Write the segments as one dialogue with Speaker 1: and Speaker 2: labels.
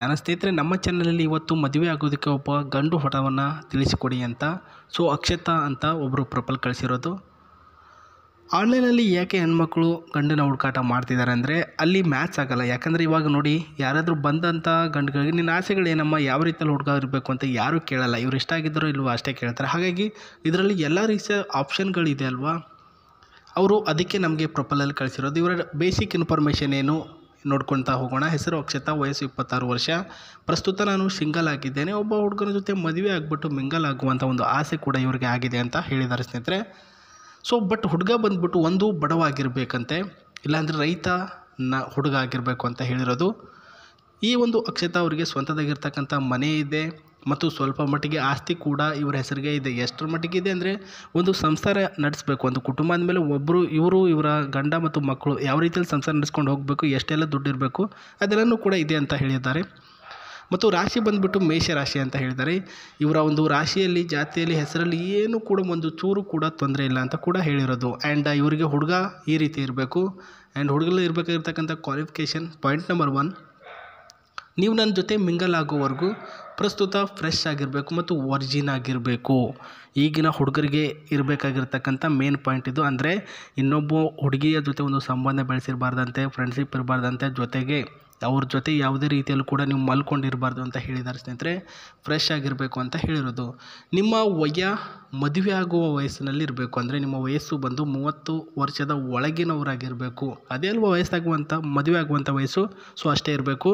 Speaker 1: ನನ್ನ ಸ್ನೇಹಿತರೆ, ನಮ್ಮ ಚಾನಲಲ್ಲಿ ಇವತ್ತು ಮದುವೆ ಆಗೋದಕ್ಕೆ ಒಬ್ಬ ಗಂಡು ಹೊಟವನ್ನು ತಿಳಿಸಿಕೊಡಿ ಅಂತ. ಸೊ ಅಕ್ಷತಾ ಅಂತ ಒಬ್ಬರು ಪ್ರೊಫೈಲ್ ಕಳಿಸಿರೋದು. ಆನ್ಲೈನಲ್ಲಿ ಯಾಕೆ ಹೆಣ್ಮಕ್ಳು ಗಂಡನ ಹುಡುಕಾಟ ಮಾಡ್ತಿದ್ದಾರೆ ಅಂದರೆ ಅಲ್ಲಿ ಮ್ಯಾಚ್ ಆಗಲ್ಲ. ಯಾಕಂದರೆ ಇವಾಗ ನೋಡಿ, ಯಾರಾದರೂ ಬಂದಂಥ ಗಂಡುಗಳಿಗೆ ನಿನ್ನ ಆಸೆಗಳೇನಮ್ಮ, ಯಾವ ರೀತಿಯಲ್ಲಿ ಹುಡುಗ ಇರಬೇಕು ಅಂತ ಯಾರೂ ಕೇಳಲ್ಲ. ಇವ್ರು ಇಷ್ಟ ಆಗಿದ್ದರೋ ಇಲ್ವೋ ಅಷ್ಟೇ ಕೇಳ್ತಾರೆ. ಹಾಗಾಗಿ ಇದರಲ್ಲಿ ಎಲ್ಲ ರೀತಿಯ ಆಪ್ಷನ್ಗಳಿದೆ ಅಲ್ವಾ, ಅವರು ಅದಕ್ಕೆ ನಮಗೆ ಪ್ರೊಫೈಲಲ್ಲಿ ಕಳಿಸಿರೋದು. ಇವರ ಬೇಸಿಕ್ ಇನ್ಫಾರ್ಮೇಷನ್ ಏನು ನೋಡ್ಕೊಳ್ತಾ ಹೋಗೋಣ. ಹೆಸರು ಅಕ್ಷತಾ, ವಯಸ್ಸು 26 ವರ್ಷ. ಪ್ರಸ್ತುತ ನಾನು ಸಿಂಗಲ್ ಆಗಿದ್ದೇನೆ. ಒಬ್ಬ ಹುಡುಗನ ಜೊತೆ ಮದುವೆ ಆಗಿಬಿಟ್ಟು ಮಿಂಗಲ್ ಆಗುವಂಥ ಒಂದು ಆಸೆ ಕೂಡ ಇವರಿಗೆ ಆಗಿದೆ ಅಂತ ಹೇಳಿದ್ದಾರೆ ಸ್ನೇಹಿತರೆ. ಸೊ ಬಟ್ ಹುಡುಗ ಬಂದುಬಿಟ್ಟು ಒಂದು ಬಡವಾಗಿರಬೇಕಂತೆ, ಇಲ್ಲಾಂದರೆ ರೈತ ಹುಡುಗ ಆಗಿರಬೇಕು ಅಂತ ಹೇಳಿರೋದು. ಈ ಒಂದು ಅಕ್ಷತಾ ಅವರಿಗೆ ಸ್ವಂತದಾಗಿರ್ತಕ್ಕಂಥ ಮನೆ ಇದೆ ಮತ್ತು ಸ್ವಲ್ಪ ಮಟ್ಟಿಗೆ ಆಸ್ತಿ ಕೂಡ ಇವರ ಹೆಸರಿಗೆ ಇದೆ. ಎಷ್ಟರ ಮಟ್ಟಿಗೆ ಇದೆ ಅಂದರೆ, ಒಂದು ಸಂಸಾರ ನಡೆಸಬೇಕು, ಒಂದು ಕುಟುಂಬ ಅಂದಮೇಲೆ ಇವರ ಗಂಡ ಮತ್ತು ಮಕ್ಕಳು ಯಾವ ರೀತಿಯಲ್ಲಿ ಸಂಸಾರ ನಡೆಸ್ಕೊಂಡು ಹೋಗಬೇಕು, ಎಷ್ಟೆಲ್ಲ ದುಡ್ಡು ಇರಬೇಕು, ಅದೆಲ್ಲನೂ ಕೂಡ ಇದೆ ಅಂತ ಹೇಳಿದ್ದಾರೆ. ಮತ್ತು ರಾಶಿ ಬಂದುಬಿಟ್ಟು ಮೇಷರಾಶಿ ಅಂತ ಹೇಳಿದ್ದಾರೆ. ಇವರ ಒಂದು ರಾಶಿಯಲ್ಲಿ, ಜಾತಿಯಲ್ಲಿ, ಹೆಸರಲ್ಲಿ ಏನು ಕೂಡ ಒಂದು ಚೂರು ಕೂಡ ತೊಂದರೆ ಇಲ್ಲ ಅಂತ ಕೂಡ ಹೇಳಿರೋದು. ಆ್ಯಂಡ್ ಇವರಿಗೆ ಹುಡುಗ ಈ ರೀತಿ ಇರಬೇಕು. ಆ್ಯಂಡ್ ಹುಡುಗಲ್ಲಿ ಇರಬೇಕಾಗಿರ್ತಕ್ಕಂಥ ಕ್ವಾಲಿಫಿಕೇಷನ್ ಪಾಯಿಂಟ್ ನಂಬರ್ 1, ನೀವು ನನ್ನ ಜೊತೆ ಮಿಂಗಲ್ ಆಗೋವರೆಗೂ ಪ್ರಸ್ತುತ ಫ್ರೆಶ್ ಆಗಿರಬೇಕು ಮತ್ತು ವರ್ಜಿನ್ ಆಗಿರಬೇಕು. ಈಗಿನ ಹುಡುಗರಿಗೆ ಇರಬೇಕಾಗಿರ್ತಕ್ಕಂಥ ಮೇನ್ ಪಾಯಿಂಟ್ ಇದು. ಅಂದರೆ ಇನ್ನೊಬ್ಬ ಹುಡುಗಿಯ ಜೊತೆ ಒಂದು ಸಂಬಂಧ ಬೆಳೆಸಿರಬಾರ್ದಂತೆ, ಫ್ರೆಂಡ್ಶಿಪ್ ಇರಬಾರ್ದಂತೆ, ಜೊತೆಗೆ ಅವ್ರ ಜೊತೆ ಯಾವುದೇ ರೀತಿಯಲ್ಲೂ ಕೂಡ ನೀವು ಮಲ್ಕೊಂಡಿರಬಾರ್ದು ಅಂತ ಹೇಳಿದ್ದಾರೆ ಸ್ನೇಹಿತರೆ. ಫ್ರೆಶ್ ಆಗಿರಬೇಕು ಅಂತ ಹೇಳಿರೋದು. ನಿಮ್ಮ ಮದುವೆ ಆಗುವ ವಯಸ್ಸಿನಲ್ಲಿ ಇರಬೇಕು. ಅಂದರೆ ನಿಮ್ಮ ವಯಸ್ಸು ಬಂದು 30 ವರ್ಷದ ಒಳಗಿನವರಾಗಿರಬೇಕು. ಅದೇ ಅಲ್ವ ವಯಸ್ಸಾಗುವಂಥ ಮದುವೆ ಆಗುವಂಥ ವಯಸ್ಸು. ಸೊ ಅಷ್ಟೇ ಇರಬೇಕು.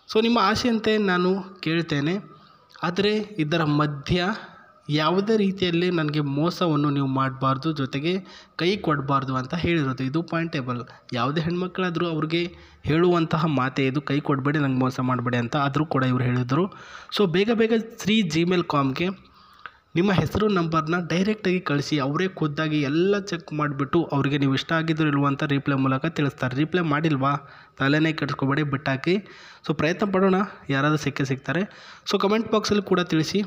Speaker 1: ಸೊ ನಿಮ್ಮ ಆಸೆಯಂತೆ ನಾನು ಕೇಳ್ತೇನೆ, ಆದರೆ ಇದರ ಮಧ್ಯ ಯಾವುದೇ ರೀತಿಯಲ್ಲಿ ನನಗೆ ಮೋಸವನ್ನು ನೀವು ಮಾಡಬಾರ್ದು, ಜೊತೆಗೆ ಕೈ ಕೊಡಬಾರ್ದು ಅಂತ ಹೇಳಿರೋದು. ಇದು ಪಾಯಿಂಟೇಬಲ್. ಯಾವುದೇ ಹೆಣ್ಮಕ್ಳಾದರೂ ಅವ್ರಿಗೆ ಹೇಳುವಂತಹ ಮಾತೇ ಇದು, ಕೈ ಕೊಡಬೇಡಿ, ನಂಗೆ ಮೋಸ ಮಾಡಬೇಡಿ ಅಂತ. ಆದರೂ ಕೂಡ ಇವರು ಹೇಳಿದರು. ಸೊ ಬೇಗ gmail.comಗೆ ನಿಮ್ಮ ಹೆಸರು ನಂಬರ್ನ ಡೈರೆಕ್ಟಾಗಿ ಕಳಿಸಿ. ಅವರೇ ಖುದ್ದಾಗಿ ಎಲ್ಲ ಚೆಕ್ ಮಾಡಿಬಿಟ್ಟು ಅವರಿಗೆ ನೀವು ಇಷ್ಟ ಆಗಿದ್ರು ಇಲ್ವ ಅಂತ ರಿಪ್ಲೈ ಮೂಲಕ ತಿಳಿಸ್ತಾರೆ. ರಿಪ್ಲೈ ಮಾಡಿಲ್ವಾ, ತಲೆನೇ ಕೆಡಿಸ್ಕೊಬೇಡಿ, ಬಿಟ್ಟಾಕಿ. ಸೊ ಪ್ರಯತ್ನ ಪಡೋಣ, ಯಾರಾದರೂ ಸಿಗ್ತಾರೆ. ಸೊ ಕಮೆಂಟ್ ಬಾಕ್ಸಲ್ಲಿ ಕೂಡ ತಿಳಿಸಿ.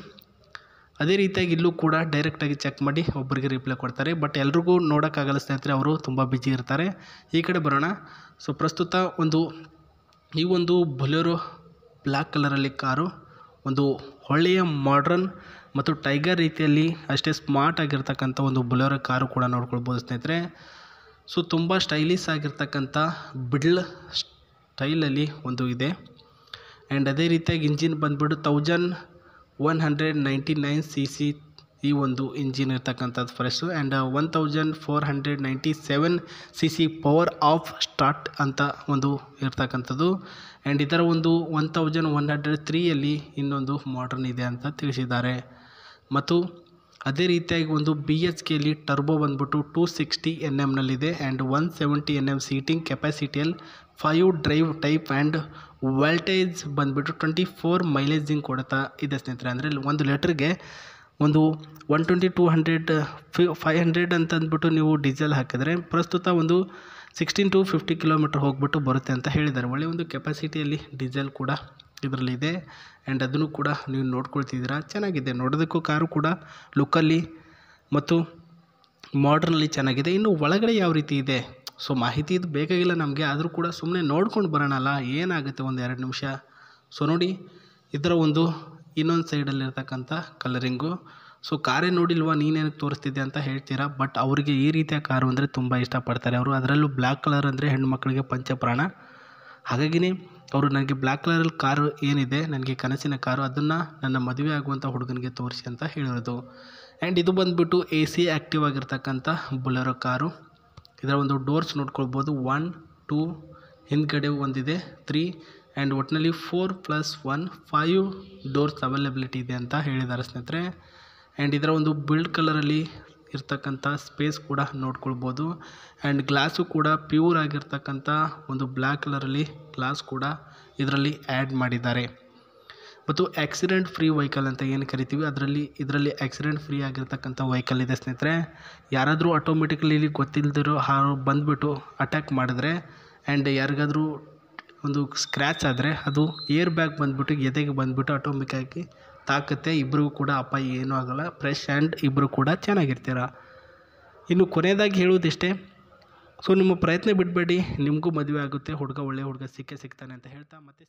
Speaker 1: ಅದೇ ರೀತಿಯಾಗಿ ಇಲ್ಲೂ ಕೂಡ ಡೈರೆಕ್ಟಾಗಿ ಚೆಕ್ ಮಾಡಿ ಒಬ್ಬರಿಗೆ ರಿಪ್ಲೈ ಕೊಡ್ತಾರೆ. ಬಟ್ ಎಲ್ರಿಗೂ ನೋಡೋಕ್ಕಾಗಲ್ಲ ಸ್ನೇಹಿತರೆ, ಅವರು ತುಂಬ ಬ್ಯುಸಿ ಇರ್ತಾರೆ. ಈ ಕಡೆ ಬರೋಣ. ಸೊ ಪ್ರಸ್ತುತ ಈ ಒಂದು ಬೊಲೆರೋ ಬ್ಲ್ಯಾಕ್ ಕಲರಲ್ಲಿ ಕಾರು, ಒಂದು ಒಳ್ಳೆಯ ಮಾಡ್ರನ್ ಮತ್ತು ಟೈಗರ್ ರೀತಿಯಲ್ಲಿ ಅಷ್ಟೇ ಸ್ಮಾರ್ಟ್ ಆಗಿರ್ತಕ್ಕಂಥ ಒಂದು ಬೊಲೆರೋ ಕಾರು ಕೂಡ ನೋಡ್ಕೊಳ್ಬೋದು ಸ್ನೇಹಿತರೆ. ಸೊ ತುಂಬ ಸ್ಟೈಲಿಶ್ ಆಗಿರ್ತಕ್ಕಂಥ ಬಿಡ್ಲ್ ಸ್ಟೈಲಲ್ಲಿ ಒಂದು ಇದೆ. ಆ್ಯಂಡ್ ಅದೇ ರೀತಿಯಾಗಿ ಇಂಜಿನ್ ಬಂದುಬಿಟ್ಟು 1199 cc ಈ ಒಂದು ಇಂಜಿನ್ ಇರ್ತಕ್ಕಂಥದ್ದು fresh. And 1497 cc power of start ಅಂತ ಒಂದು ಇರ್ತಕ್ಕಂಥದ್ದು. ಆ್ಯಂಡ್ ಇದರ ಒಂದು 1103ಯಲ್ಲಿ ಇನ್ನೊಂದು ಮಾಡ್ರನ್ ಇದೆ ಅಂತ ತಿಳಿಸಿದ್ದಾರೆ. ಮತ್ತು ಅದೇ ರೀತಿಯಾಗಿ ಒಂದು BHKಯಲ್ಲಿ ಟರ್ಬೋ ಬಂದ್ಬಿಟ್ಟು 260 Nmನಲ್ಲಿದೆ. ಆ್ಯಂಡ್ 170 Nm ಸೀಟಿಂಗ್ ಕೆಪಾಸಿಟಿಯಲ್ಲಿ 5 ಡ್ರೈವ್ ಟೈಪ್. ಆ್ಯಂಡ್ ವೋಲ್ಟೇಜ್ ಬಂದುಬಿಟ್ಟು 24 ಮೈಲೇಜಿಂಗ್ ಕೊಡ್ತಾ ಇದೆ ಸ್ನೇಹಿತರೆ. ಅಂದರೆ 1 ಲೀಟ್ರಿಗೆ ಒಂದು 120, 200, 500 ಅಂತ ಅಂದ್ಬಿಟ್ಟು ನೀವು ಡೀಸೆಲ್ ಹಾಕಿದರೆ ಪ್ರಸ್ತುತ ಒಂದು 16 to 50 ಕಿಲೋಮೀಟ್ರ್ ಹೋಗ್ಬಿಟ್ಟು ಬರುತ್ತೆ ಅಂತ ಹೇಳಿದ್ದಾರೆ. ಒಳ್ಳೆಯ ಒಂದು ಕೆಪಾಸಿಟಿಯಲ್ಲಿ ಡೀಸೆಲ್ ಕೂಡ ಇದರಲ್ಲಿದೆ. ಆ್ಯಂಡ್ ಅದನ್ನು ಕೂಡ ನೀವು ನೋಡ್ಕೊಳ್ತಿದ್ದೀರಾ, ಚೆನ್ನಾಗಿದೆ ನೋಡೋದಕ್ಕೂ. ಕಾರು ಕೂಡ ಲುಕ್ಕಲ್ಲಿ ಮತ್ತು ಮಾಡ್ರನ್ನಲ್ಲಿ ಚೆನ್ನಾಗಿದೆ. ಇನ್ನು ಒಳಗಡೆ ಯಾವ ರೀತಿ ಇದೆ, ಸೊ ಮಾಹಿತಿ ಇದು ಬೇಕಾಗಿಲ್ಲ ನಮಗೆ, ಆದರೂ ಕೂಡ ಸುಮ್ಮನೆ ನೋಡ್ಕೊಂಡು ಬರೋಣಲ್ಲ, ಏನಾಗುತ್ತೆ ಒಂದು 2 ನಿಮಿಷ. ಸೊ ನೋಡಿ, ಇದರ ಒಂದು ಇನ್ನೊಂದು ಸೈಡಲ್ಲಿರ್ತಕ್ಕಂಥ ಕಲರಿಂಗು. ಸೊ ಕಾರೇ ನೋಡಿಲ್ವಾ, ನೀನೇನಕ್ಕೆ ತೋರಿಸ್ತಿದ್ದೆ ಅಂತ ಹೇಳ್ತೀರಾ. ಬಟ್ ಅವರಿಗೆ ಈ ರೀತಿಯ ಕಾರು ಅಂದರೆ ತುಂಬ ಇಷ್ಟಪಡ್ತಾರೆ ಅವರು. ಅದರಲ್ಲೂ ಬ್ಲ್ಯಾಕ್ ಕಲರ್ ಅಂದರೆ ಹೆಣ್ಣುಮಕ್ಕಳಿಗೆ ಪಂಚಪ್ರಾಣ. ಹಾಗಾಗಿನೇ ಅವರು ನನಗೆ ಬ್ಲ್ಯಾಕ್ ಕಲರಲ್ಲಿ ಕಾರು ಏನಿದೆ, ನನಗೆ ಕನಸಿನ ಕಾರು, ಅದನ್ನು ನನ್ನ ಮದುವೆ ಆಗುವಂಥ ಹುಡುಗನಿಗೆ ತೋರಿಸಿ ಅಂತ ಹೇಳಿರೋದು. ಆ್ಯಂಡ್ ಇದು ಬಂದುಬಿಟ್ಟು AC ಆ್ಯಕ್ಟಿವ್ ಆಗಿರ್ತಕ್ಕಂಥ ಬೊಲೆರೋ ಕಾರು. ಇದರ ಒಂದು ಡೋರ್ಸ್ ನೋಡ್ಕೊಳ್ಬೋದು. 1, 2 ಹಿಂದ್ಗಡೆ ಒಂದಿದೆ, 3 ಆ್ಯಂಡ್ ಒಟ್ಟಿನಲ್ಲಿ 4+1 5 ಡೋರ್ಸ್ ಅವೈಲಬಿಲಿಟಿ ಇದೆ ಅಂತ ಹೇಳಿದ್ದಾರೆ ಸ್ನೇಹಿತರೆ. ಆ್ಯಂಡ್ ಇದರ ಒಂದು ಬಿಲ್ಡ್ ಕಲರಲ್ಲಿ ಇರ್ತಕ್ಕಂಥ ಸ್ಪೇಸ್ ಕೂಡ ನೋಡ್ಕೊಳ್ಬೋದು. ಆ್ಯಂಡ್ ಗ್ಲಾಸು ಕೂಡ ಪ್ಯೂರ್ ಆಗಿರ್ತಕ್ಕಂಥ ಒಂದು ಬ್ಲ್ಯಾಕ್ ಕಲರಲ್ಲಿ ಗ್ಲಾಸ್ ಕೂಡ ಇದರಲ್ಲಿ ಆ್ಯಡ್ ಮಾಡಿದ್ದಾರೆ. ಮತ್ತು ಆಕ್ಸಿಡೆಂಟ್ ಫ್ರೀ ವೆಹಿಕಲ್ ಅಂತ ಏನು ಕರಿತೀವಿ, ಇದರಲ್ಲಿ ಆಕ್ಸಿಡೆಂಟ್ ಫ್ರೀ ಆಗಿರ್ತಕ್ಕಂಥ ವೆಹಿಕಲ್ ಇದೆ ಸ್ನೇಹಿತರೆ. ಯಾರಾದರೂ ಆಟೋಮೆಟಿಕಲಿ ಗೊತ್ತಿಲ್ಲದಿರೋ ಬಂದುಬಿಟ್ಟು ಅಟ್ಯಾಕ್ ಮಾಡಿದ್ರೆ, ಆ್ಯಂಡ್ ಯಾರಿಗಾದರೂ ಒಂದು ಸ್ಕ್ರ್ಯಾಚ್ ಆದರೆ ಅದು ಏರ್ ಬ್ಯಾಗ್ ಬಂದುಬಿಟ್ಟು ಎದೆಗೆ ಬಂದುಬಿಟ್ಟು ಆಟೋಮೆಟಿಕ್ಕಾಗಿ ತಾಕತ್ತೆ. ಇಬ್ಬರಿಗೂ ಕೂಡ ಅಪಾಯ ಏನೂ ಆಗೋಲ್ಲ. ಫ್ರೆಶ್ ಆ್ಯಂಡ್ ಇಬ್ಬರು ಕೂಡ ಚೆನ್ನಾಗಿರ್ತೀರ. ಇನ್ನು ಕೊನೆಯದಾಗಿ ಹೇಳುವುದಿಷ್ಟೇ, ಸೊ ನಿಮ್ಮ ಪ್ರಯತ್ನ ಬಿಡಬೇಡಿ, ನಿಮಗೂ ಮದುವೆ ಆಗುತ್ತೆ, ಒಳ್ಳೆಯ ಹುಡುಗ ಸಿಗ್ತಾನೆ ಅಂತ ಹೇಳ್ತಾ ಮತ್ತೆ